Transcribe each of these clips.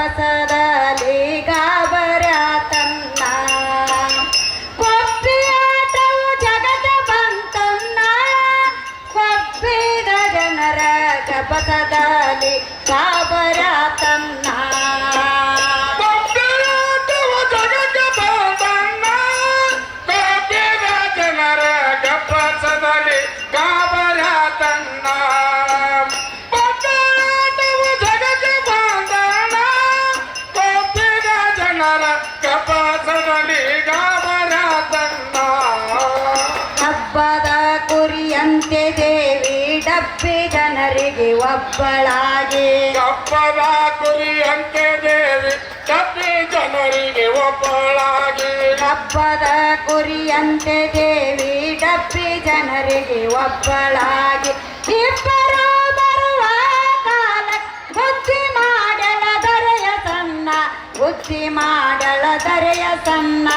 ಕಪಸದಲ್ಲಿ ಗಾಬರ ತನ್ನ ಕೊಬ್ಬಿಯಾಟವು ಜಗದ ಬಂತನ್ನ ಕೊಬ್ಬಿದ ಜನರ ಕಪಸದಲ್ಲಿ ಗಾಬರ ತನ್ನ ಹಬ್ಬದ ಕುರಿಯಂತೆ ದೇವಿ ಡಬ್ಬಿ ಜನರಿಗೆ ಒಬ್ಬಳಾಗಿ ಹಬ್ಬದ ಕುರಿಯಂತೆ ದೇವಿ ಡಬ್ಬಿ ಜನರಿಗೆ ಒಬ್ಬಳಾಗಿ ಹಬ್ಬದ ಕುರಿಯಂತೆ ದೇವಿ ಡಬ್ಬಿ ಜನರಿಗೆ ಒಬ್ಬಳಾಗಿ ಇಬ್ಬರು ಬರುವ ಕಾಲ ಬುದ್ಧಿ ಮಾಡಳ ದರೆಯ ಸಣ್ಣ ಬುದ್ಧಿ ಮಾಡಳ ದರೆಯ ಸಣ್ಣ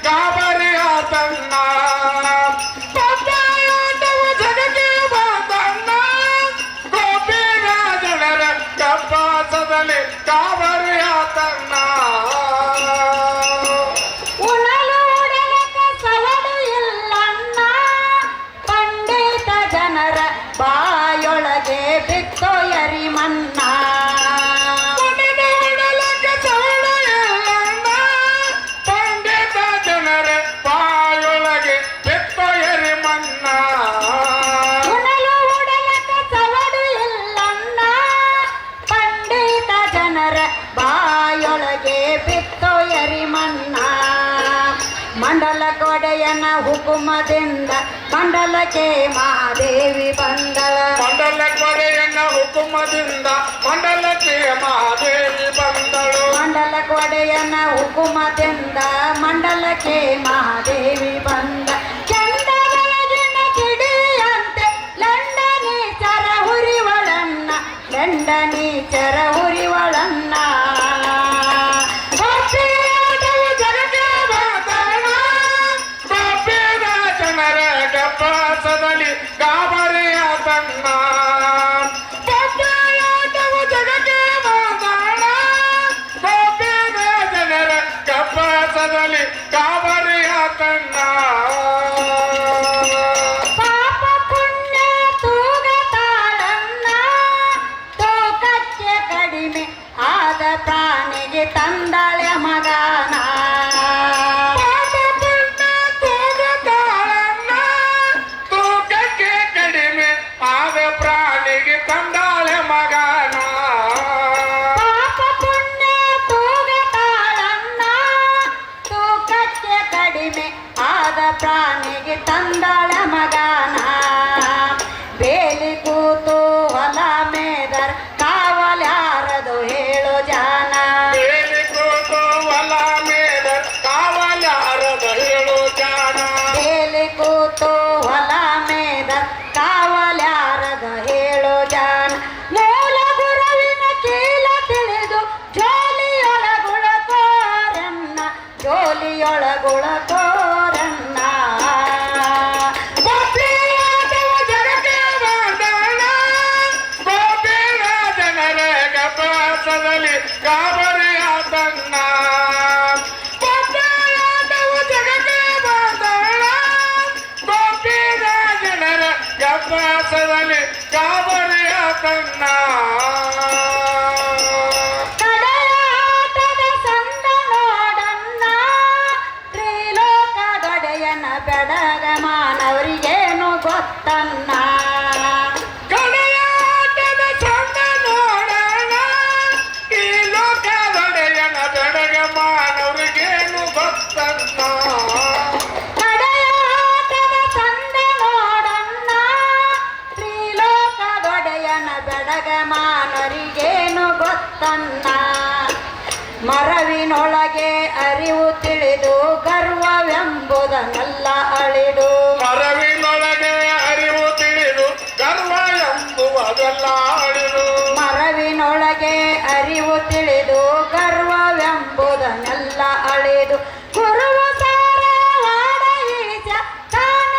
ಗಾಬರಿಯ ತನ್ನ ಪಬ್ಬಾಟವು ಜಗಕ್ಕೆ ಬಂದಣ್ಣ ಗೋಪಿನ ಜನರ ಕಪ್ಪಾಸದಲ್ಲಿ ಗಾಬರಿಯ ತನ್ನ ಉಣಲು ಉಡಲಕ ಸವಡು ಇಲ್ಲಣ್ಣ ಪಂಡಿತ ಜನರ ಬಾಯೊಳಗೆ ಬಿತ್ತೋ ಎರಿ ಮನ್ನ ಬಾಯೊಳಗೆ ಬಿತ್ತೋ ಎರಿ ಮನ್ನ ಮಂಡಲ ಕೊಡೆಯನ ಹುಕುಮದಿಂದ ಮಂಡಲಕ್ಕೆ ಮಹಾದೇವಿ ಬಂದಳ ಮಂಡಲ ಕೊಡೆಯನ ಹುಕುಮದಿಂದ ಮಂಡಲಕ್ಕೆ ಮಹಾದೇವಿ ಬಂದಳು ಮಂಡಲ ಕೊಡೆಯನ ಹುಕುಮದಿಂದ ಮಂಡಲಕ್ಕೆ ಮಹಾದೇವಿ ಬಂದ ಚಂದ ಬೆಳಗಿನ ಕಿಡಿಯಂತೆ ಲಂಡನೀಚರ ಹುರಿವಳನ್ನ ಲಂಡನೀಚರ ಹುರಿವಳನ್ನ ಕಪ್ಪಾಸದಲ್ಲಿ ಗಾಬರಿಯ ತನ್ನ ಪಬ್ಬಾಟವು ಜಗಕ್ಕೆ ಬಂದಣ ಗೋಪಿನ ಜನರ ಕಪ್ಪಾಸದಲ್ಲಿ ಗಾಬರಿಯ ತನ್ನ ಪಾಪ ಪುಣ್ಯ ತೂಗತಾಳನ್ನ ತೂಕಕ್ಕೆ ಕಡಿಮೆ ಆದ ಪ್ರಾಣಿಗೆ ತಂದಳೆ ಮಗನ ತಂದಾಳೆ ಮಗನ ಪಾಪ ಪುಣ್ಯ ತೂಗತಾಳನ್ನ ತೂಕಕ್ಕೆ ಕಡಿಮೆ ಆದ ಪ್ರಾಣಿಗೆ ತಂದಾಳ ಮಗನ ಬೇಲಿ ಕೂತು ಹೊಲ ಮೇದರ ಕಾವಲ್ಯಾರದು ಹೇಳು ಜಾನ ಬೇಲಿ ಕೂತು ಹೊಲ ಮೇದರ ಕಾವಲ್ಯಾರದು ಹೇಳು ಜಾನ ಬೇಲಿ ಕೂತು ಹೊಲ ಮೇದರ ಕಾವಲ್ಯಾರದ ಹೇಳು ಜಾನ ಮೂಲ ಗುರುವಿನ ಕೀಲ ತಿಳಿದು ಜೋಲಿಯೊಳಗುಳ ಕೋರನ್ನ ಜೋಲಿಯೊಳಗುಳ ಕೋರನ್ನ ಗೋಪಿಯಾಟವು ಜಗಕ್ಕೆ ಬಂದಣ ಗೋಪಿನ ಜನರ ಕಪಾಸದಲ್ಲಿ ಗಾಬರಿಯ ತನ್ನ ಪಬ್ಬಾಟವು ಜಗಕ್ಕೆ ಬಂದಣ ಗೋಪಿನ ಜನರ ಕಪಾಸದಲ್ಲಿ ಗಾಬರಿಯ ತನ್ನ ಕಡೆಯಾಟದ ಸಂದ ನೋಡನ್ನ ತ್ರಿಲೋಕದೊಡೆಯನ ಬೆಡಗ ಮಾನವರಿಗೇನು ಗೊತ್ತನ್ನ ಕಡೆಯಾಟದ ಚಂದ ನೋಡೋಣ ಈ ಲೋಕದೊಡೆಯನ ಬೆಡಗ ಮಾನವರಿಗೇನು ಗೊತ್ತನ್ನ ಕಡೆಯಾಟದ ಸಂದ ನೋಡನ್ನ ತ್ರಿಲೋಕದೊಡೆಯನ ಬೆಡಗ ಮಾನವರಿಗೇನು ಗೊತ್ತನ್ನ ಮರವಿನೊಳಗೆ ಅರಿವು ತಿಳಿದು ಗರ್ವವೆಂಬುದನ್ನೆಲ್ಲ ಅಳಿದು ಮರವಿನೊಳಗೆ ಅರಿವು ತಿಳಿದು ಗರ್ವ ಎಂಬುವುದೆಲ್ಲ ಅಳಿದು ಮರವಿನೊಳಗೆ ಅರಿವು ತಿಳಿದು ಗರ್ವವೆಂಬುದನ್ನೆಲ್ಲ ಅಳಿದು ಗುರುವ ಸಾರವಾಡ ಈಶ ಕಾಣ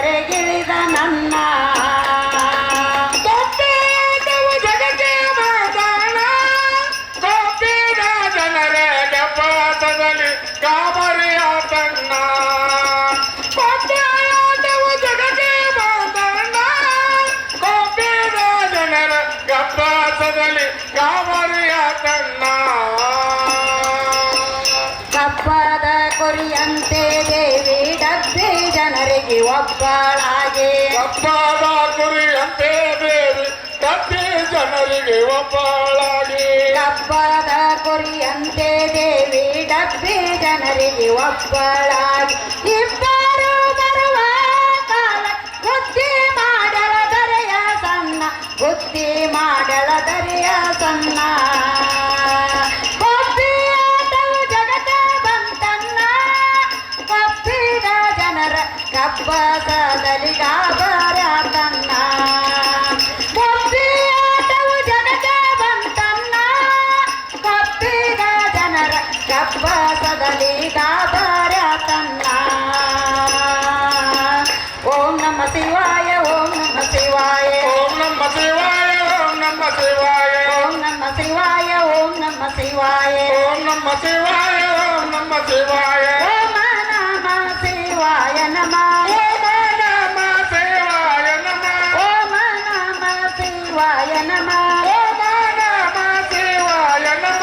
ಕೆರೆಗಿಳಿದ ನನ್ನ ಗೋಪಿಯಾಟವು ಜಗಕ್ಕೆ ಮಾತಾಡ ಗೋಪಿದ ಜನರ ಗಬ್ಬಾಟದಲ್ಲಿ ಗಾಬರಿಯ ತನ್ನ ಗೋಪಿಯಾಟವು ಜಗಕ್ಕೆ ಮಾತಾಡ ಗೋಪಿದ ಜನರ ಗಬ್ಬಾಟದಲ್ಲಿ ಗಾಬರಿಯ ತನ್ನ ಕಪ್ಪದ ಕೊರಿಯಂತೆ ದೇವಿ ಡಬ್ಬಿ ಜನರಿಗೆ ಒಬ್ಬಳಾಗಿ ಹಬ್ಬದ ಕುರಿಯಂತೆ ದೇವಿ ಡಬ್ಬಿ ಜನರಿಗೆ ಒಬ್ಬಳಾಗಿ ಕಪ್ಪದ ಕೊರಿಯಂತೆ ದೇವಿ ಡಬ್ಬಿ ಜನರಿಗೆ ಒಬ್ಬಳಾಗಿ ಇಬ್ಬರು ಬರುವ ಕಾಲ ಬುದ್ಧಿ ಮಾಡಳ ದರೆಯ ಸಣ್ಣ ಬುದ್ಧಿ ಮಾಡಳ ದರೆಯ ಸಣ್ಣ ಕಪ್ಪಿಯಾಟವು ಜಗತ್ತ ಬಂತನ್ನ ಕಪ್ಪಿದ ಜನರ ಕಬ್ಬಸದಲ್ಲಿ ಗಾಬರ ತನ್ನ ಕಪ್ಪಿಯಾಟವು ಜಗತ್ತ ಬಂತನ್ನ ಕಪ್ಪಿದ ಜನರ ಕಬ್ಬಸದಲ್ಲಿ ಗಾಬರ ತನ್ನ ಓಂ ನಮ ಶಿವಾಯ ಓಂ ನಮ ಶಿವಾಯ ಓಂ ನಮ ಶಿವಾಯ ಓಂ ನಮ ಶಿವಾಯ ಓಂ ನಮ ಶಿವಾಯ ಓಂ ನಮ ಶಿವಾಯ ಓಂ ನಮ ಶಿವಾಯ ಓಂ ನಮ ಶಿವಾಯ ಓಂ ನಮ ಶಿವಾಯ ನಮಃ ಓಂ ನಮ ಶಿವಾಯ ನಮಃ ಓಂ ನಮ ಶಿವಾಯ ನಮಃ ಓಂ ನಮ ಶಿವಾಯ ನಮಃ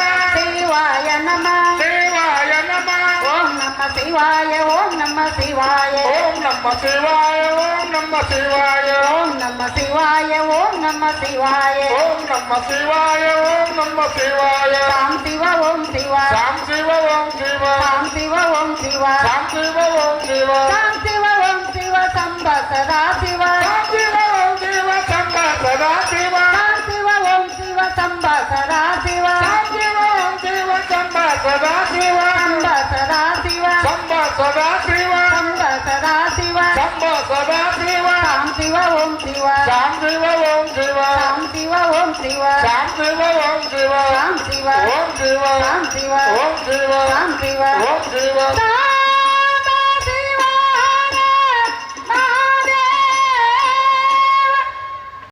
ಶಿವಾಯ ನಮಃ ಶಿವಾಯ ನಮಃ ಓಂ ನಮ ಶಿವಾಯ ಓಂ ನಮ ಶಿವಾಯ ಓಂ ನಮ ಶಿವಾಯ ಓಂ ನಮ ಶಿವಾಯ ಓಂ ನಮ ಶಿವಾಯ ಓಂ ನಮ ಶಿವಾಯ ಓಂ ನಮ ಶಿವಾಯ ಓಂ ನಮ ಶಿವಾಯ ಸಾಂ ಶಿವ ಓಂ ಶಿವ ಸಾಂ ಶಿವ ಓಂ ಶಿವ ಸಾಂ ಶಿವ ಓಂ ಶಿವ ಸಾಂ ಶಿವ ಓಂ ಶಿವ ಸಾಂ ಶಿವ ಓಂ ಶಿವ ಸಂಬ ಸದಾ ಶಿವ ಸಾಂ ಶಿವ ಓಂ ಶಿವ ಸಂಬ ಸದಾ ಶಿವ ಸಾಂ ಶಿವ ಓಂ ಶಿವ ಸಂಬ ಸದಾ ಶಿವ ಸಾಂ ಶಿವ ಓಂ ಶಿವ ಸಂಬ ಸದಾ ಶಿವ ಸಂಬ ಸದಾ ಶಿವ ಸಂಬ ಸದಾ ಶಿವ ಸಂಬ ಸದಾ ಶಿವ ಸಂಬ ಸದಾ ಶಿವ ಸಾಂ ಶಿವ ಓಂ ಶಿವ ಸಾಂ ಶಿವ ಓಂ ಶಿವ ಸಾಂ ಶಿವ ಓಂ ಶಿವ ಸಾಂ ಶಿವ ಓಂ ಶಿವ ಸಾಂ ಶಿವ ಓಂ ಶಿವ ಸಾಂ ಶಿವ ಓಂ ಶಿವ ಸಾಂ ಶಿವ ಓಂ ಶಿವ